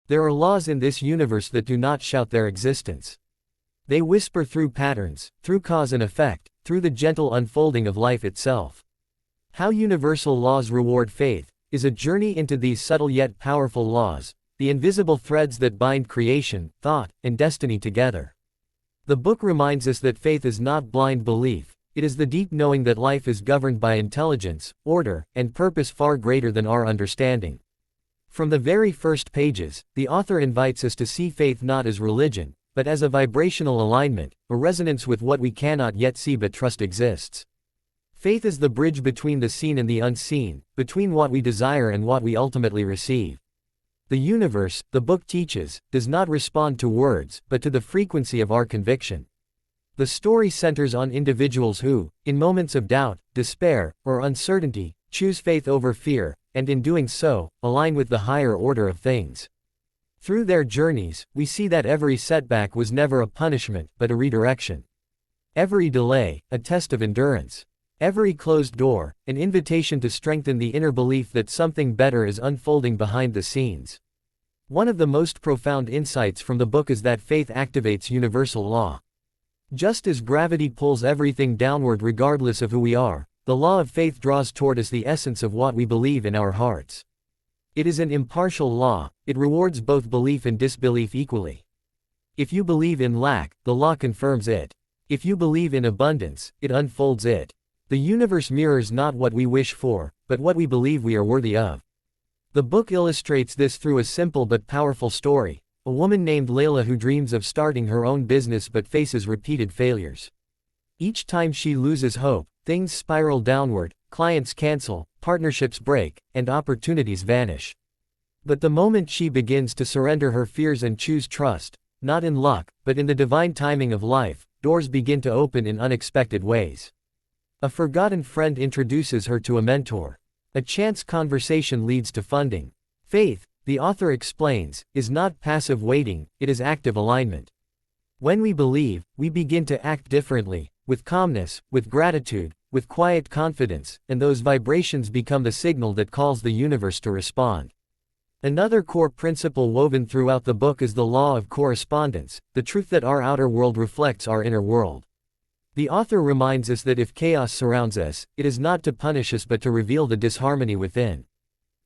There are laws in this universe that do not shout their existence. They whisper through patterns, through cause and effect, through the gentle unfolding of life itself. How universal laws reward faith is a journey into these subtle yet powerful laws, the invisible threads that bind creation, thought, and destiny together. The book reminds us that faith is not blind belief, it is the deep knowing that life is governed by intelligence, order, and purpose far greater than our understanding. From the very first pages, the author invites us to see faith not as religion, but as a vibrational alignment, a resonance with what we cannot yet see but trust exists. Faith is the bridge between the seen and the unseen, between what we desire and what we ultimately receive. The universe, the book teaches, does not respond to words, but to the frequency of our conviction. The story centers on individuals who, in moments of doubt, despair, or uncertainty, choose faith over fear, and in doing so, align with the higher order of things. Through their journeys, we see that every setback was never a punishment, but a redirection. Every delay, a test of endurance. Every closed door, an invitation to strengthen the inner belief that something better is unfolding behind the scenes. One of the most profound insights from the book is that faith activates universal law. Just as gravity pulls everything downward regardless of who we are, the law of faith draws toward us the essence of what we believe in our hearts. It is an impartial law, it rewards both belief and disbelief equally. If you believe in lack, the law confirms it. If you believe in abundance, it unfolds it. The universe mirrors not what we wish for, but what we believe we are worthy of. The book illustrates this through a simple but powerful story, a woman named Layla who dreams of starting her own business but faces repeated failures. Each time she loses hope, things spiral downward, clients cancel, partnerships break, and opportunities vanish. But the moment she begins to surrender her fears and choose trust, not in luck, but in the divine timing of life, doors begin to open in unexpected ways. A forgotten friend introduces her to a mentor. A chance conversation leads to funding. Faith, the author explains, is not passive waiting, it is active alignment. When we believe, we begin to act differently, with calmness, with gratitude, with quiet confidence, and those vibrations become the signal that calls the universe to respond. Another core principle woven throughout the book is the law of correspondence, the truth that our outer world reflects our inner world. The author reminds us that if chaos surrounds us, it is not to punish us but to reveal the disharmony within.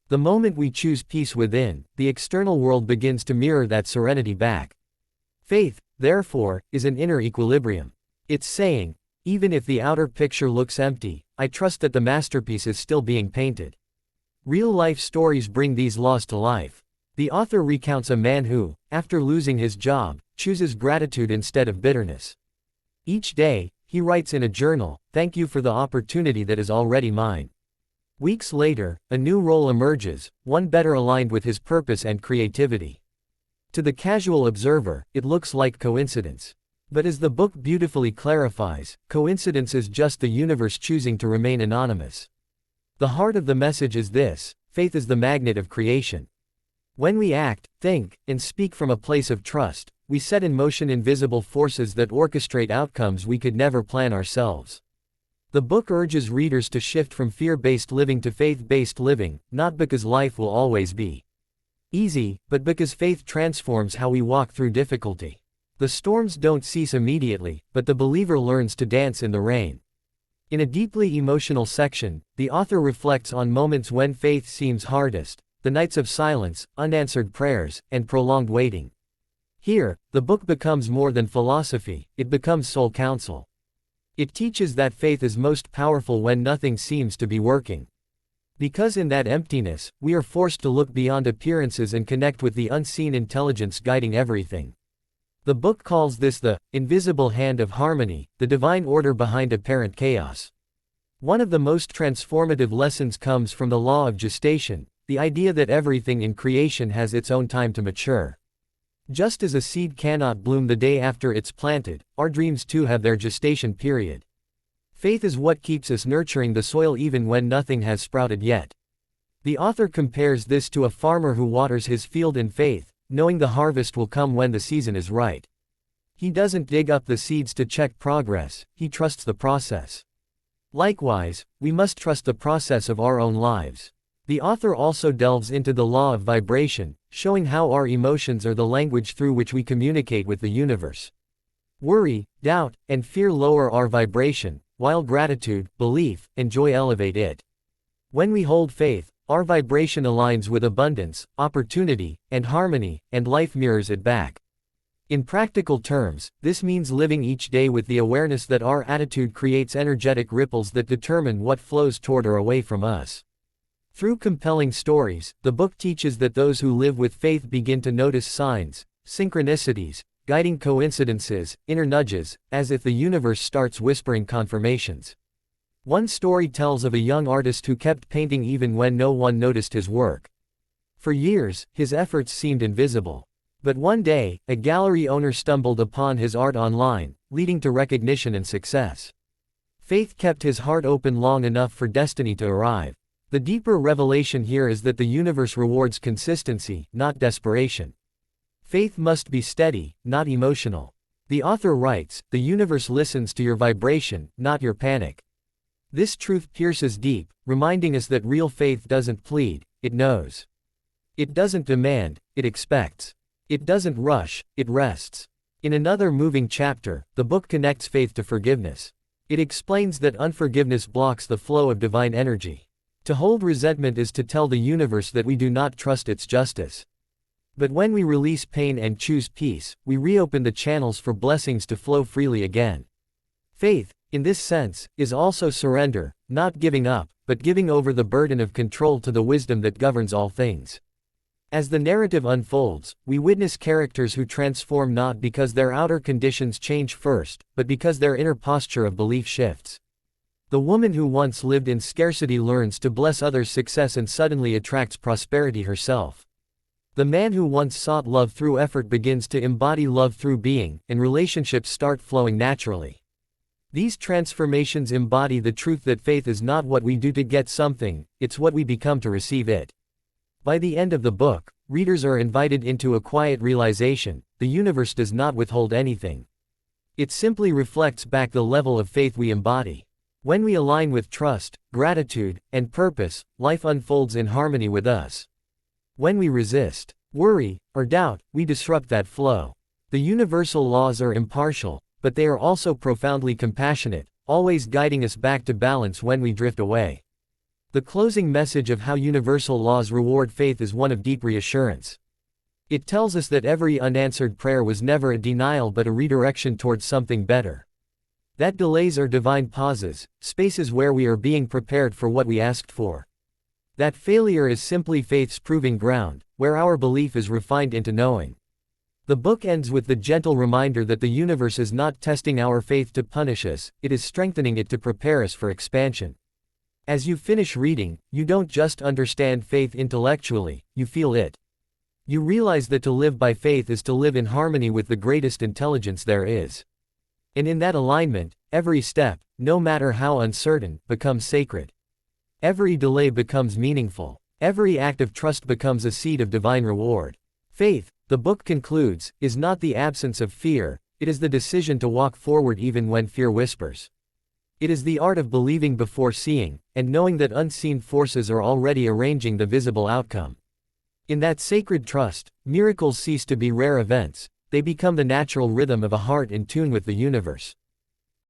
The moment we choose peace within, the external world begins to mirror that serenity back. Faith, therefore, is an inner equilibrium. It's saying, even if the outer picture looks empty, I trust that the masterpiece is still being painted. Real-life stories bring these laws to life. The author recounts a man who, after losing his job, chooses gratitude instead of bitterness. Each day, he writes in a journal, "Thank you for the opportunity that is already mine." Weeks later, a new role emerges, one better aligned with his purpose and creativity. To the casual observer, it looks like coincidence. But as the book beautifully clarifies, coincidence is just the universe choosing to remain anonymous. The heart of the message is this: faith is the magnet of creation. When we act, think, and speak from a place of trust, we set in motion invisible forces that orchestrate outcomes we could never plan ourselves. The book urges readers to shift from fear-based living to faith-based living, not because life will always be easy, but because faith transforms how we walk through difficulty. The storms don't cease immediately, but the believer learns to dance in the rain. In a deeply emotional section, the author reflects on moments when faith seems hardest, the nights of silence, unanswered prayers, and prolonged waiting. Here, the book becomes more than philosophy, it becomes soul counsel. It teaches that faith is most powerful when nothing seems to be working. Because in that emptiness, we are forced to look beyond appearances and connect with the unseen intelligence guiding everything. The book calls this the invisible hand of harmony, the divine order behind apparent chaos. One of the most transformative lessons comes from the law of gestation, the idea that everything in creation has its own time to mature. Just as a seed cannot bloom the day after it's planted, our dreams too have their gestation period. Faith is what keeps us nurturing the soil even when nothing has sprouted yet. The author compares this to a farmer who waters his field in faith, knowing the harvest will come when the season is right. He doesn't dig up the seeds to check progress, he trusts the process. Likewise, we must trust the process of our own lives. The author also delves into the law of vibration, showing how our emotions are the language through which we communicate with the universe. Worry, doubt, and fear lower our vibration, while gratitude, belief, and joy elevate it. When we hold faith, our vibration aligns with abundance, opportunity, and harmony, and life mirrors it back. In practical terms, this means living each day with the awareness that our attitude creates energetic ripples that determine what flows toward or away from us. Through compelling stories, the book teaches that those who live with faith begin to notice signs, synchronicities, guiding coincidences, inner nudges, as if the universe starts whispering confirmations. One story tells of a young artist who kept painting even when no one noticed his work. For years, his efforts seemed invisible. But one day, a gallery owner stumbled upon his art online, leading to recognition and success. Faith kept his heart open long enough for destiny to arrive. The deeper revelation here is that the universe rewards consistency, not desperation. Faith must be steady, not emotional. The author writes, "The universe listens to your vibration, not your panic." This truth pierces deep, reminding us that real faith doesn't plead, it knows. It doesn't demand, it expects. It doesn't rush, it rests. In another moving chapter, the book connects faith to forgiveness. It explains that unforgiveness blocks the flow of divine energy. To hold resentment is to tell the universe that we do not trust its justice. But when we release pain and choose peace, we reopen the channels for blessings to flow freely again. Faith, in this sense, is also surrender, not giving up, but giving over the burden of control to the wisdom that governs all things. As the narrative unfolds, we witness characters who transform not because their outer conditions change first, but because their inner posture of belief shifts. The woman who once lived in scarcity learns to bless others' success and suddenly attracts prosperity herself. The man who once sought love through effort begins to embody love through being, and relationships start flowing naturally. These transformations embody the truth that faith is not what we do to get something, it's what we become to receive it. By the end of the book, readers are invited into a quiet realization: the universe does not withhold anything. It simply reflects back the level of faith we embody. When we align with trust, gratitude, and purpose, life unfolds in harmony with us. When we resist, worry, or doubt, we disrupt that flow. The universal laws are impartial, but they are also profoundly compassionate, always guiding us back to balance when we drift away. The closing message of how universal laws reward faith is one of deep reassurance. It tells us that every unanswered prayer was never a denial but a redirection towards something better. That delays are divine pauses, spaces where we are being prepared for what we asked for. That failure is simply faith's proving ground, where our belief is refined into knowing. The book ends with the gentle reminder that the universe is not testing our faith to punish us, it is strengthening it to prepare us for expansion. As you finish reading, you don't just understand faith intellectually, you feel it. You realize that to live by faith is to live in harmony with the greatest intelligence there is. And in that alignment, every step, no matter how uncertain, becomes sacred. Every delay becomes meaningful. Every act of trust becomes a seed of divine reward. Faith, the book concludes, is not the absence of fear, it is the decision to walk forward even when fear whispers. It is the art of believing before seeing, and knowing that unseen forces are already arranging the visible outcome. In that sacred trust, miracles cease to be rare events, they become the natural rhythm of a heart in tune with the universe.